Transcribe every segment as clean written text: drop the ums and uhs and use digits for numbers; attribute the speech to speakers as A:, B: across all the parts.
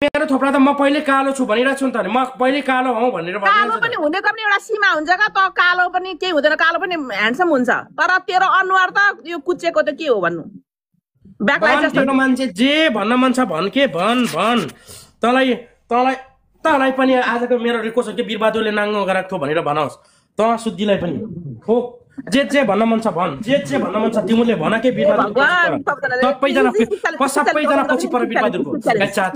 A: मेरो थोप्रा त म पहिले कालो छु भनिरहेको छु नि त म पहिले कालो हौ भनेर
B: कालो पनि हुनेको पनि एउटा सीमा हुन्छ का त कालो पनि केही हुँदैन कालो पनि ह्यान्डसम हुन्छ तर तेरो अनुहार त यो कुचेको त के हो भन्नु ब्याकलाइट जस्तो
A: मान्छे जे भन्न मन छ भन के भन तलाई तलाई तलाई पनि आजको मेरो रिक्वेस्ट हो कि बिरबहादुरले नाङ्गो गराएको थियो भनेर भनोस् त सुद्धिलाई पनि हो जे भन्न मन छ भन जे भन्न मन छ तिमीले भन के बिरबहादुर सबैजना पछि पर बिरबहादुरको गाई चार्ट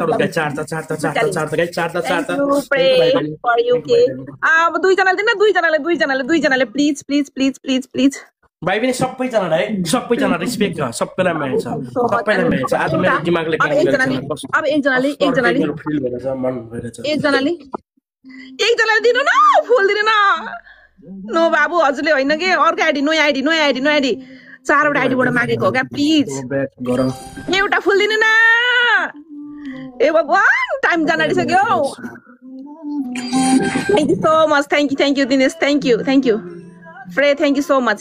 B: अब दुईजनाले प्लिज
A: भाइ पनि सबैजना रिस्पेक्ट छ सबैलाई माया छ सबैलाई माया छ आज मेरो दिमागले काम गर्छ
B: अब एकजनाले दिनु न फुल दिनु न नो बाबु हजुरले होइन के अर्को आइडी नो आइडी 4वटा आइडीबाट मागेको हो क्या प्लिज एउटा फुल दिनु न ए भगवान टाइम जान आइसक्यो thank you so much thank you Dinesh thank you फ्रे थ्याङ्क यू सो मच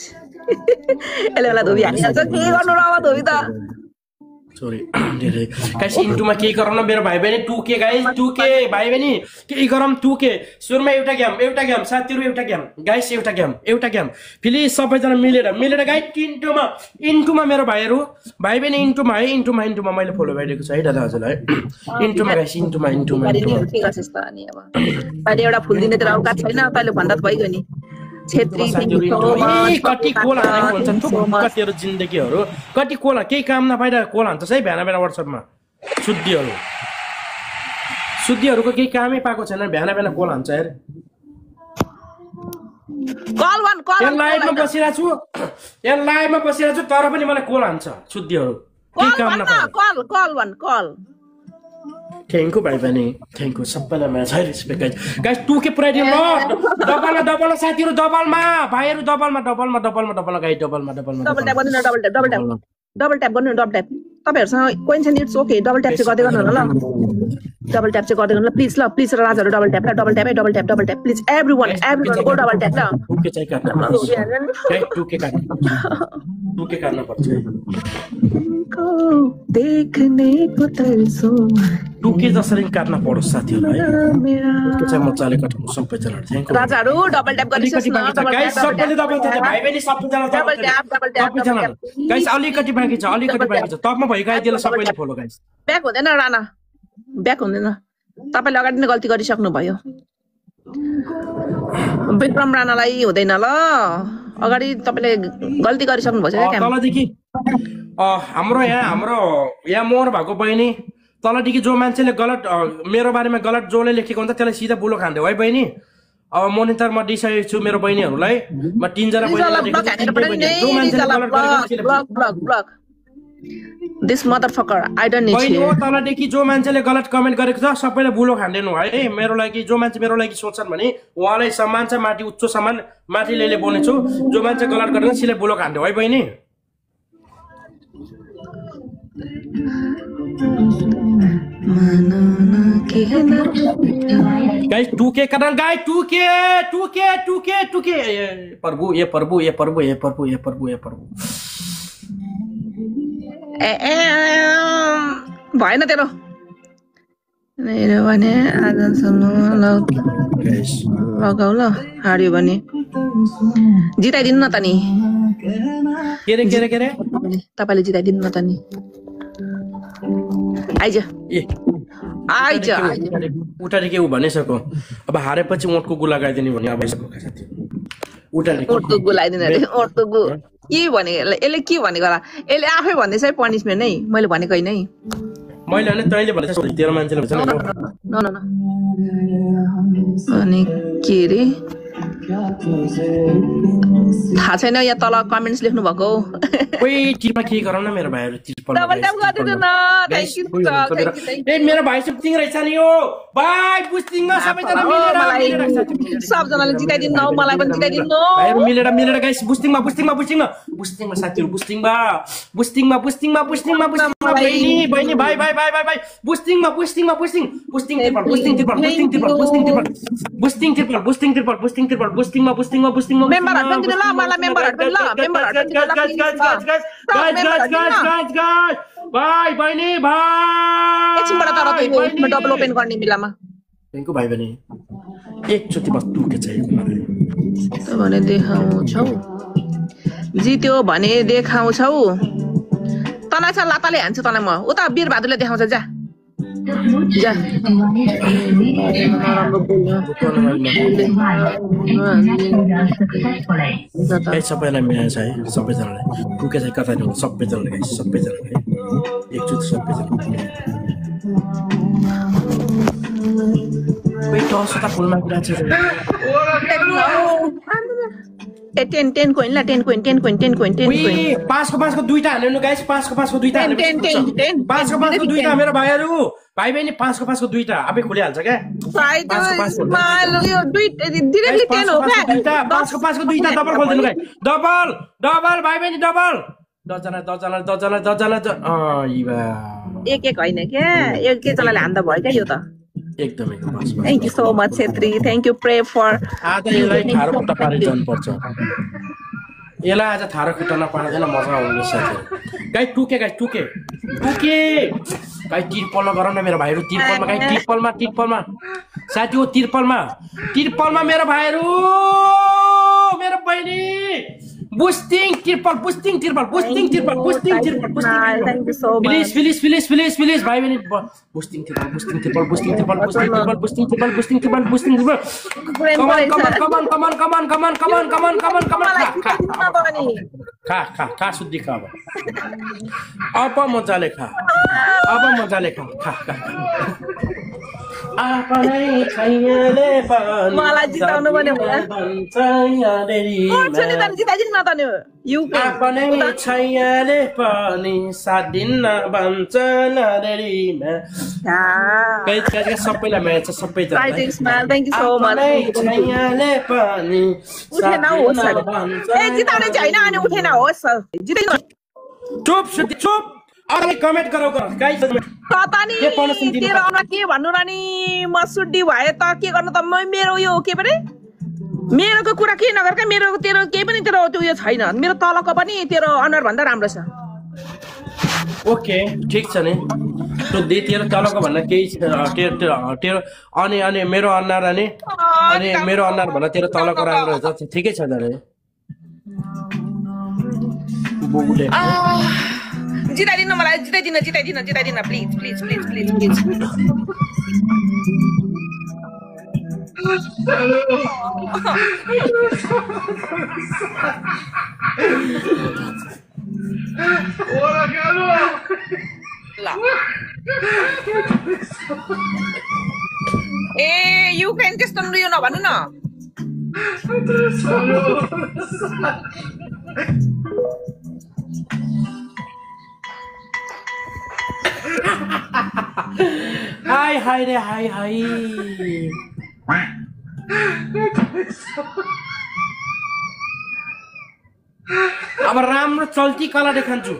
B: यसले बेला धोबी हालिहाल्छ के गर्नु र अब धोबी त
A: सरी गाइस इन्टुमा के गरौँ न मेरो भाइ बहिनी 2K गाइस 2K भाइ बहिनी के गरौँ 2K सुरुमा एउटा गेम साथीहरु एउटा गेम प्लिज सबैजना मिलेर गाइस इन्टुमा मेरो भाइ बहिनी इन्टुमा मैले फलो गरिदिएको छु है दादा हजुरलाई इन्टुमा गाइस इन्टुमा
B: के गर्छस् त अनि अब अहिले एउटा फुल दिने त औकात छैन तैले भन्दा त भइगयो नि छेत्री
A: कति कोला हानेको हुन्छ कतिहरु जिन्दगीहरु कति कोला केही काम नपाइदा कोला हान्छ है भ्याना व्हाट्सएपमा शुद्धिहरुको केही कामै पाएको छैन भ्याना कोला हान्छ यार
B: कल
A: लाइभमा बसिरहेको छु तर पनि मलाई कोला हान्छ शुद्धिहरु केही काम नपाए
B: कल
A: थ्याङ्क यू भाइ बहिनी थ्याङ्क यू सबैलाई माया छ रिस्पेक्ट गाइस 2K पुराइदिनु ल डबल साथीहरु डबलमा भाइहरु डबलमा गाइस डबलमा
B: डबल ट्याप गर्नु डबल ट्याप तपाईहरुसँग कोइन छ नि इट्स ओके डबल ट्याप चाहिँ गर्दै गर्नु ल डबल ट्याप चाहिँ गर्दै गर्नु प्लिज राजाहरु double tap please everyone go double tap ल
A: 2K चाहिँ काट्नु गाइस 2K काट्नु पर्छ
B: देखने को तरसो
A: 2K जसरी काट्न पर्छ साथीहरु है के चाहिँ मजाले काट्नु सबैजना थ्यांक यू
B: राजाहरु डबल ट्याप गरिसस् न
A: गाइस सबैले डबल ट्याप भाइ बहिनी सबैजना डबल ट्याप गाइस अलिकति बाँकी छ टपमा भइगयो सबैले फलो गाइस
B: ब्याक हुँदैन राणा ब्याक हुँदैन तपाईले अगाडि नै गल्ती गरिसक्नु भयो विक्रम राणालाई हुँदैन ल अगाडि तपाईले गल्ती गरिसक्नु भएछ क्या
A: तलदेखि हाम्रो यहाँ मोर भएको बहिनी तलदेखि जो मान्छेले गलत मेरो बारेमा गलत जोले लेखेको हुन्छ त्यसलाई सिधा बुलो खान्थ्यो है बहिनी अब मोनिटर म दिइसकेको छु मेरो बहिनीहरूलाई म 3 जना
B: block this motherfucker I don't need
A: you तलदेखि जो मान्छेले गलत कमेन्ट गरेको छ सबैले बुलो खान्दिनु है मेरो लागि जो मान्छे मेरो लागि सोच्छन् भने उहाँलाई सम्मान छ माथि उच्च सम्मान माथि लेले बोलेछु जो मान्छे गलत गरेन सिले बुलो खान्थ्यो है बहिनी गाइस 2K करन गाइस 2K प्रभु ये प्रभु
B: भएन तेरो मेरो भने आजसम्म लगाउ ल हार्यो भने जिताइदिनु न त नि
A: के रे
B: तपाईले जिताइदिनु न त नि आइज
A: उठाले के उ भनिसक्यो अब हारेपछि ओठको गुला गाइदिने भने अब साथी उठाले
B: ओठको गुलाइदिने रे ओठको गु के भने यसले के भनेको होला यसले आफै भन्दैछ है पनिशमेन्ट नै मैले भनेको हैन है
A: मैले भने तैले भनेछ तेरो मान्छेले भन्छ
B: न अनि के रे थाहा छैन यहाँ तल कमेन्ट्स लेख्नु भएको
A: ओइ टिपमा के गरौँ न मेरो भाइहरु
B: डबल ट्याप गरिदिनु न थ्यांक यू
A: ए मेरो भाइ बुस्टिङ रहेछ नि यो भाइ बुस्टिङमा सबैजना मिलेर
B: सबजनाले जिताइदिनु न मलाई पनि जिताइदिनु न
A: भाइहरु मिलेर गाइस बुस्टिङमा साथीहरु बुस्टिङमा बहिनी भाइ बुस्टिङमा
B: मेम्बरहरु पनि ल मलाई मेम्बरहरु पनि ल
A: भाइ बहिनी भाइ
B: एकछिनबाट तर त्यो उसमा डबल ओपन गर्ने बेलामा
A: थ्याङ्क यू भाइ बहिनी एकचोटि बस टुके चाहिएको मलाई
B: त भने देखाउँछौ जित्यो भने देखाउँछौ तँलाई छ लाताले हान्छु तँलाई म उता वीरबहादुरले देखाउँछ जा जा
A: सबैलाई मिलाएको छ है सबैजनालाई टुके चाहिँ कता सबैजनालाई सबैजनालाई एकचोटि सबैजना फुलमा कुरा छ
B: 10 कोइन ला 10 कोइन
A: पाँचको दुईटा हाल्नु गाइस पाँचको दुईटा पाँचको दुईटा मेरो भाइहरू भाइ बहिनी पाँचको दुईटा आफै खुलिहाल्छ क्या पाँचको दुईटा डबल खोलिदिनु गाइस डबल भाइ बहिनी डबल 10जना
B: एक होइन क्या एक जनाले हान्दा भयो क्या यो त
A: एकदमै
B: thank you so much Chhetri thank you pray for
A: यसलाई थारो खुट्टा पारेर जानुपर्छ यसलाई आज थारो खुट्टा नपार्दैन मजा आउने साथीहरू गाई टुके गाई तिरपलमा गर न मेरो भाइहरू तिरपलमा गाई तिरपलमा साथी हो तिरपलमा मेरो भाइहरू मेरो बहिनी बुस्टिङ तिरपल प्लिज भाइ बहिनी बुस्टिङ खा शुद्धि खा अब मजाले खा आपनै छैले पनि
B: मलाई जिताउनु पर्ने
A: आपनै छैले पनि साथ दिन भन्छन् रेडीमा सबैलाई म्याच छ सबैजना आपनै छैले पनि चुप अरे कमेन्ट गरौ गाइस
B: के भन्नु र नि म सुड्डी भए त के गर्नु त मेरो यो के भने मेरोको कुरा के नगर क्या मेरो तेरो केही पनि तेरो त्यो उयो छैन मेरो तलको पनि तेरो अनुहार भन्दा राम्रो छ
A: ओके ठीक छ नि त्यो दे तेरो तलको भन्दा केही तेरो अनि मेरो अनुहार अनि मेरो अनुहार भन्दा तेरो तलको राम्रो छ ठिकै छ दाले बुबुले
B: जिताइदिनु मलाई जिताइदिन प्लिज ए युक्रेन त्यस्तो यो नभन्नु न
A: हाय रे हाय अब राम्रो चल्ती कला देखान्छु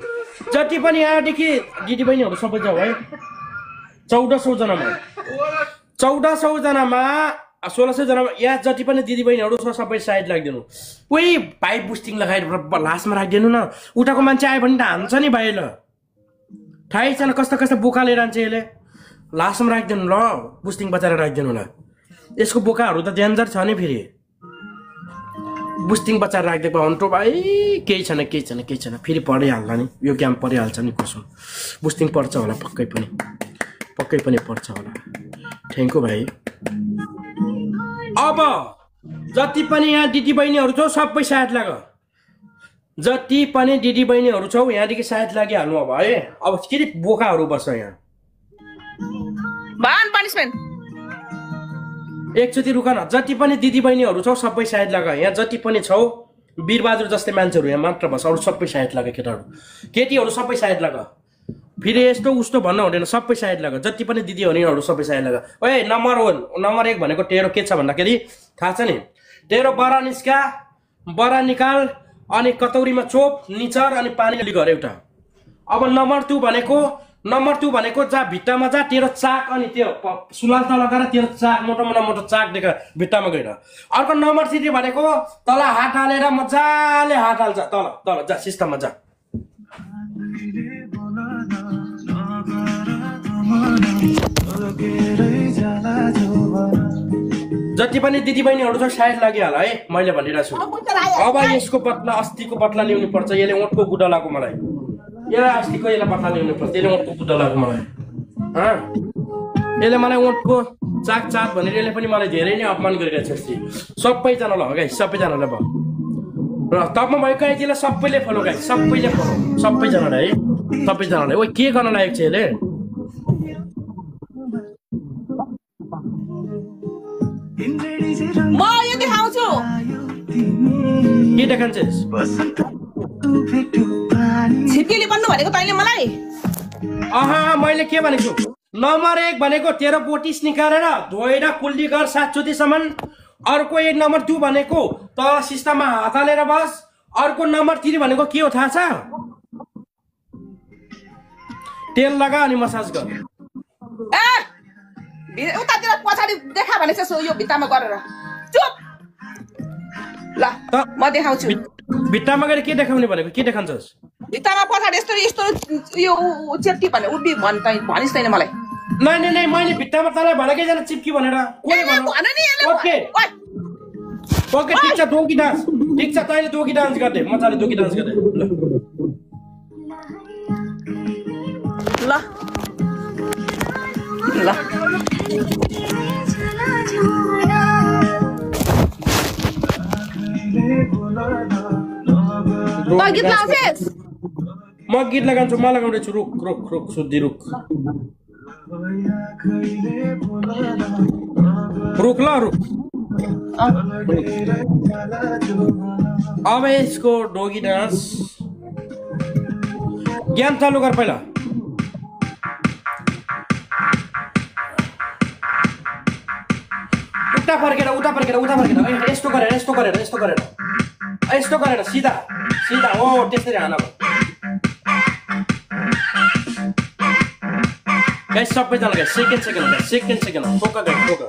A: जति पनि यहाँदेखि दिदी बहिनीहरू सबै जाऊ है 1400 जनामा 1600 जनामा यहाँ जति पनि दिदी बहिनीहरू छ सबै साइड लाग्दिनु कोही भाइ बुस्टिङ लगाएर लास्टमा राखिदिनु न उठाको मान्छे आयो भने त हान्छ नि भाइ ल थाहै छैन कस्तो बोका लिएर जान्छ यसले लास्टमा राखिदिनु ल बुस्टिङ बचाएर राखिदिनु ल यसको बोकाहरू त डेन्जर छ नि फेरि बुस्टिङ बचाएर राखिदिएको अन्टो भाइ केही छैन फेरि पढिहाल्ला नि यो गेम परिहाल्छ नि कसो बुस्टिङ पर्छ होला पक्कै पनि पर्छ होला थ्याङ्क यू भाइ अब जति पनि यहाँ दिदी बहिनीहरू छौ सबै साथ लाग जति पनि दिदी बहिनीहरू छौ यहाँदेखि साथ लागिहाल्नु अब है अब के बोकाहरू बस्छ यहाँ
B: भान पनिशमेन्ट
A: एकचोटि रुक न जति पनि दिदी बहिनीहरू छौ सबै साइड लगा यहाँ जति पनि छौ वीरबहादुर जस्तै मान्छेहरू यहाँ मात्र बस अरू सबै साइड लगा केटीहरू सबै साइड लगा फेरि यस्तो उस्तो भन्न हुँदैन सबै साइड लगा जति पनि दिदीहरू सबै साइड लगा ओए नम्बर 1 भनेको तेरो के छ भन्दाखेरि थाहा छ नि तेरो बरा निकाल अनि कतौरीमा चोप निचर अनि पानी गर एउटा अब नम्बर 2 भनेको जा भिट्टामा जा तेरो चाक अनि त्यो सुलाल तल गरेर तेरो चाक मोटो चाक देख भिट्टामा गएर अर्को नम्बर 3 भनेको तल हात हालेर मजाले हात हाल्छ तल जा सिस्टममा जा जति पनि दिदीबहिनीहरु छ साइड लाग्यो होला है मैले भनिरहेछु अब यसको पत्ला अस्तिको पत्ला ल्याउनु पर्छ यसले ओठको गुडा लाग्यो मलाई यसले अस्तिको यसले पत्ला ल्याउनु पर्छ यसले ओठको गुडा लाग्यो मलाई यसले मलाई ओठको चाक चाक भनेर यसले पनि मलाई धेरै नै अपमान गरिरहेछ सबैजनालाई हो गाइस सबैजनालाई भयो र तबमा भएको यतिले सबैले फलो गाइस सबैले फलो सबैजनालाई है सबैजनालाई ओइ के गर्न लागेको छ यसले
B: म यो देखाउँछु
A: के देखान्छस्
B: छिप्केली बन्नु भनेको तैँले मलाई
A: आहा मैले के भनेको नम्बर 1 भनेको तेरो बोटिस निकालेर धोएर कुल्ली गर 7 चोटीसम्म अर्को एक नम्बर 2 भनेको त सिस्टममा हात हालेर बस अर्को नम्बर 3 भनेको के हो थाहा छ तेल लगा अनि मसाज गर
B: ए उतातिर पछाडी देखा भनेछ यो भित्तामा गरेर चुप ल म देखाउँछु
A: भित्तामा गएर के देखाउने भनेको के देखान्छस्
B: भित्तामा पछाडी यस्तो यस्तो यो चेप्टी भने उड्बी भनिस् तैँले मलाई
A: नै मैले भित्तामा तँलाई भनेकै जान चिप्की भनेर कोले
B: भन नि
A: ओके ओके ठिक छ दोगी डान्स ठिक छ तैँले दोगी डान्स गर्दै मजाले दोगी डान्स गर्दै
B: ल ल गीत लगाउँछस्
A: म गीत लगाउँछु म लगाउँदैछु रुक रुक रुक सुद्धि रुक रुक ल रुक अब यसको डोगी डान्स ज्ञान चालू गर पहिला उता फर्केर यस्तो गरेर सिधा हो त्यसरी हान गाइस सबैजना गाइस सेकेन्ड फोका गाइस फोका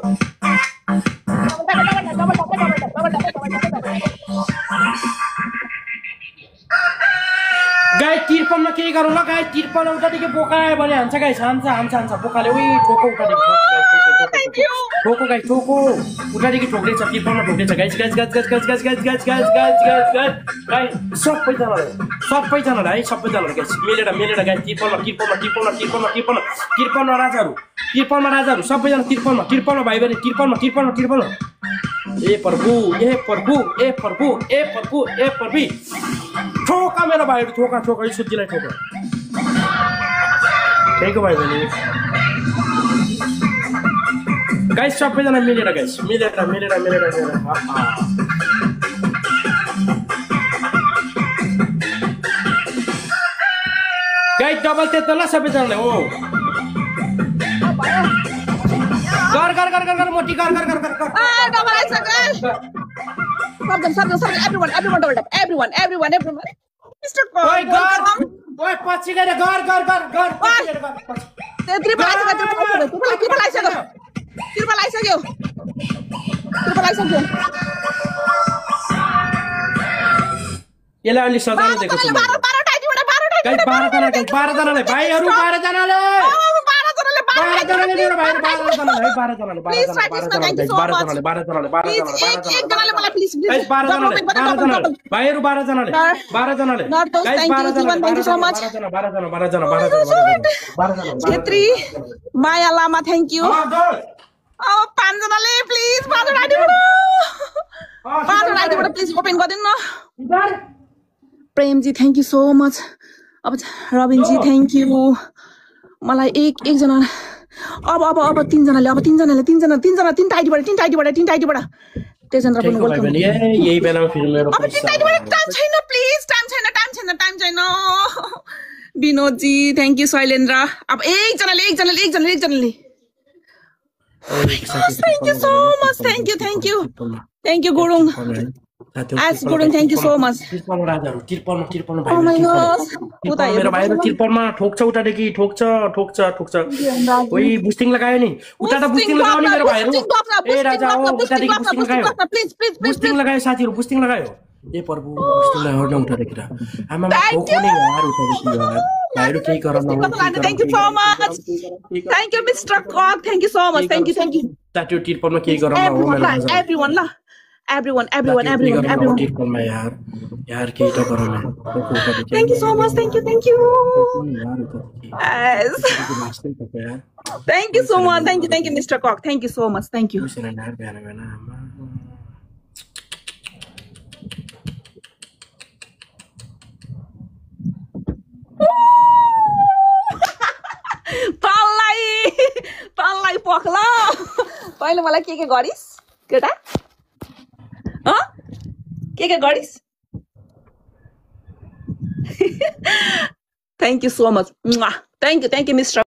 A: गाई तिरपनमा के गरौँ ल गाई तिरपन उतादेखि बोकायो भने हान्छ गाइस हान्छ बोकाले उही ठोको उतादेखि ठोको गाइस ठोको उतादेखि ठोक्दैछ तिरपनमा ठोक्दैछ गाइस सबैजनालाई है सबैजनालाई गाइस मिलेर गाइस तिरपनमा राजाहरू सबैजना तिरपनमा भाइ बहिनी तिरपनमा ए प्रभु ठोका मेरो भाइहरू ठोका यो सुत्तीलाई ठोका त्यही को भाइ बहिनी गाइस सबैजना मिलेर गाइस मिलेर गाइस डबल त्यता ल सबैजनाले हो कर मोटी कर
B: डबल आइसक्यो everyone Mr.
A: ओइ पछि गएर गर
B: त्रिपल आइसक्यो
A: यसलाई अलि सजाले दिएको छु गाइस 12 जनाले भाइहरु 12 जनाले मेरो भाइ 12 जनाले भाइहरु 12 जनाले
B: छेत्री माया लामा थ्यांक यू अब 5 जनाले प्लिज 5 आइडिबाट प्लिज ओपन गरिदिनु न Prem ji thank you so much अब रबिन जी थ्यांक यू मलाई एक जना अब 3 जनाले तीनटा आइडिबाट तेजेन्द्र पनि वेलकम
A: यही बेलामा फेरि मेरो
B: अब 3 आइडिबाट टाइम छैन प्लिज टाइम छैन विनोद जी थ्यांक यू शैलेन्द्र अब एक जनाले thank you so much thank you Gurung आज Gurung thank you so much
A: तिरपनमा
B: ओ माय गॉड
A: मेरो भाइहरु तिरपनमा ठोक्छ उतादेखि ठोक्छ ओइ बुस्टिङ लगायो नि उता त बुस्टिङ लगाउने मेरो भाइहरु ए राजा हो उतादेखि बुस्टिङ लगायो प्लिज बुस्टिङ लगायो साथीहरु बुस्टिङ लगायो ये प्रभु यस्तोलाई हर्न उठाएर किरा आमा खोखो नै यार उठाएर यार भाइहरु केही गरम न
B: Thank you so much. Thank you, Mr. Cock. Thank you so much. Thank you.
A: तातो तिरपलमा केही गरम न
B: Everyone, everyone.
A: तिरपलमा यार केही त गरम न
B: Thank you so much. Thank you. Yes. Thank you so much. Thank you, Mr. Cock. Thank you so much. Thank you. पाललाई पखला तैँले मलाई के गरिस् केटा के गरिस् Thank you so much. Thank you, Mr.